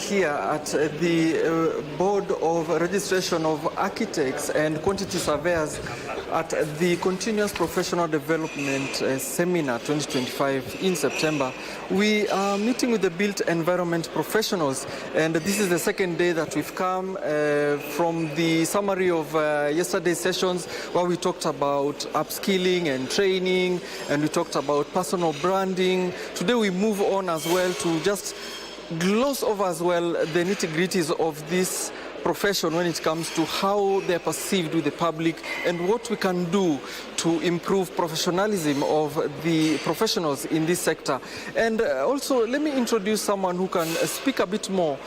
here at the Board of Registration of Architects and Quantity Surveyors at the Continuous Professional Development Seminar 2025 in September. We are meeting with the built environment professionals, and this is the second day that we've come from the summary of yesterday's sessions, where we talked about upskilling and training, and we talked about personal branding. Today we move on as well to just gloss over as well the nitty-gritties of this profession when it comes to how they're perceived with the public and what we can do to improve professionalism of the professionals in this sector. And also, let me introduce someone who can speak a bit more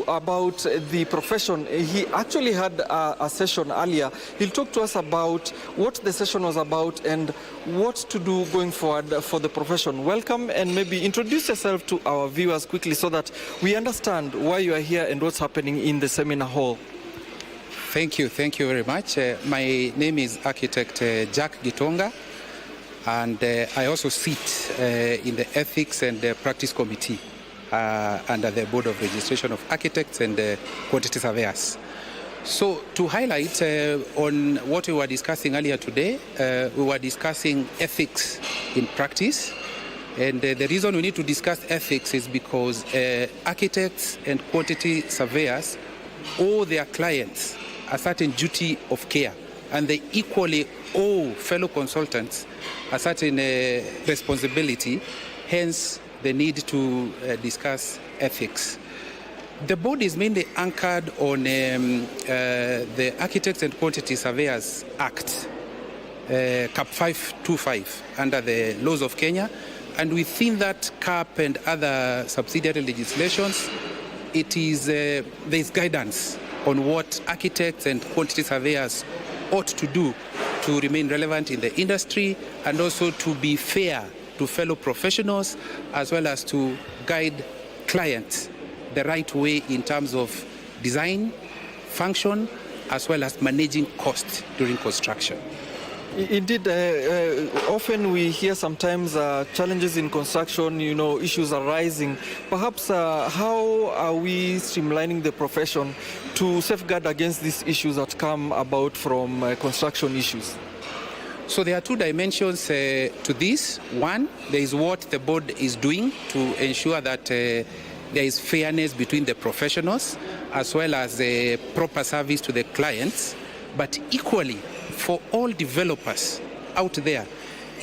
about the profession. He actually had a session earlier. He'll talk to us about what the session was about and what to do going forward for the profession. Welcome, and maybe introduce yourself to our viewers quickly so that we understand why you are here and what's happening in the seminar hall. Thank you very much. My name is Architect Jack Gitonga, and I also sit in the Ethics and Practice Committee under the Board of Registration of Architects and Quantity Surveyors. So to highlight on what we were discussing earlier today, we were discussing ethics in practice. And the reason we need to discuss ethics is because architects and quantity surveyors owe their clients a certain duty of care, and they equally owe fellow consultants a certain responsibility, hence the need to discuss ethics. The board is mainly anchored on the Architects and Quantity Surveyors Act, CAP 525, under the laws of Kenya, and within that CAP and other subsidiary legislations, it is there's guidance on what architects and quantity surveyors ought to do to remain relevant in the industry, and also to be fair to fellow professionals, as well as to guide clients the right way in terms of design, function, as well as managing cost during construction. Indeed, often we hear sometimes challenges in construction, issues arising. Perhaps how are we streamlining the profession to safeguard against these issues that come about from construction issues? So there are two dimensions to this. One, there is what the board is doing to ensure that there is fairness between the professionals, as well as proper service to the clients. But equally, for all developers out there,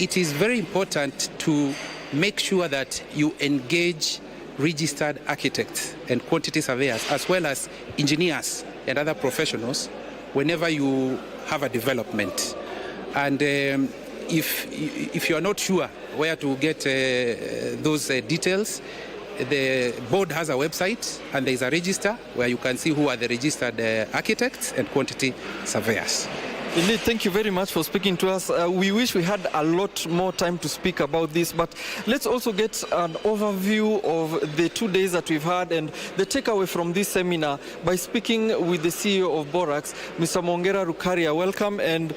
it is very important to make sure that you engage registered architects and quantity surveyors, as well as engineers and other professionals, whenever you have a development. And if you are not sure where to get those details, the board has a website, and there is a register where you can see who are the registered architects and quantity surveyors. Indeed, thank you very much for speaking to us. We wish we had a lot more time to speak about this, but let's also get an overview of the 2 days that we've had and the takeaway from this seminar by speaking with the CEO of Borax, Mr. Mongera Rukaria. Welcome, and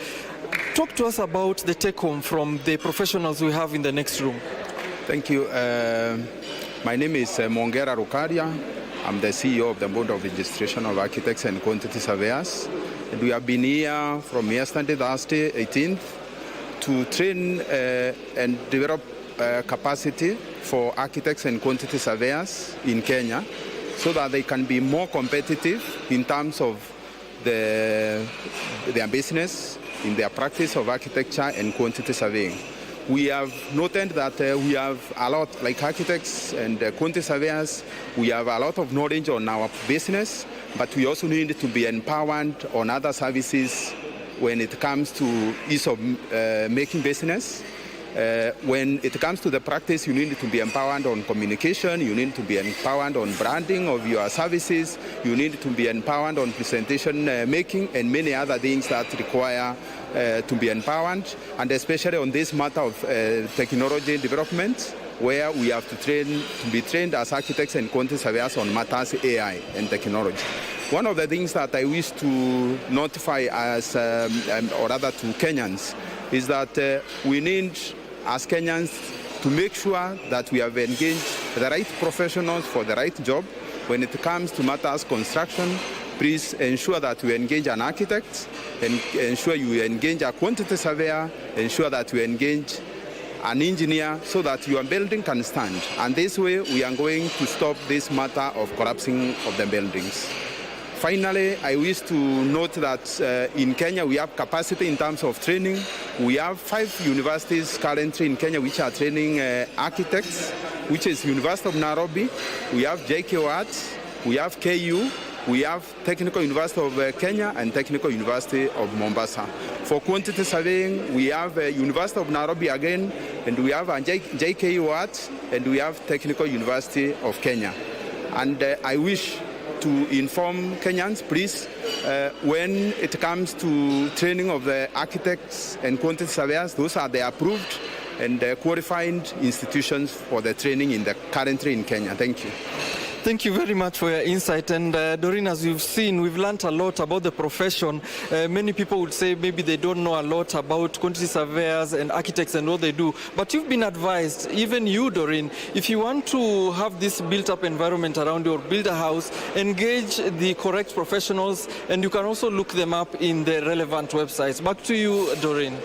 talk to us about the take-home from the professionals we have in the next room. Thank you. My name is Mongera Rukaria. I'm the CEO of the Board of Registration of Architects and Quantity Surveyors. And we have been here from yesterday, Thursday, 18th, to train and develop capacity for architects and quantity surveyors in Kenya, so that they can be more competitive in terms of their business, in their practice of architecture and quantity surveying. We have noted that we have a lot, like architects and quantity surveyors, we have a lot of knowledge on our business, but we also need to be empowered on other services when it comes to ease of making business. When it comes to the practice, you need to be empowered on communication, you need to be empowered on branding of your services, you need to be empowered on presentation making, and many other things that require to be empowered, and especially on this matter of technology development, where we have to be trained as architects and quantity surveyors on matters AI and technology. One of the things that I wish to notify as, or rather to Kenyans, is that we need, as Kenyans, to make sure that we have engaged the right professionals for the right job, when it comes to matters construction, please ensure that you engage an architect, and ensure you engage a quantity surveyor, ensure that you engage an engineer so that your building can stand. And this way we are going to stop this matter of collapsing of the buildings. Finally, I wish to note that in Kenya we have capacity in terms of training. We have 5 universities currently in Kenya which are training architects, which is University of Nairobi, we have JKUAT, we have KU, we have Technical University of Kenya and Technical University of Mombasa. For quantity surveying, we have University of Nairobi again, and we have JKUAT, and we have Technical University of Kenya. And I wish to inform Kenyans, please, when it comes to training of the architects and quantity surveyors, those are the approved and qualified institutions for the training currently in Kenya. Thank you. Thank you very much for your insight. And Doreen, as you've seen, we've learned a lot about the profession. Many people would say maybe they don't know a lot about quantity surveyors and architects and what they do. But you've been advised, even you, Doreen, if you want to have this built-up environment around you or build a house, engage the correct professionals, and you can also look them up in the relevant websites. Back to you, Doreen.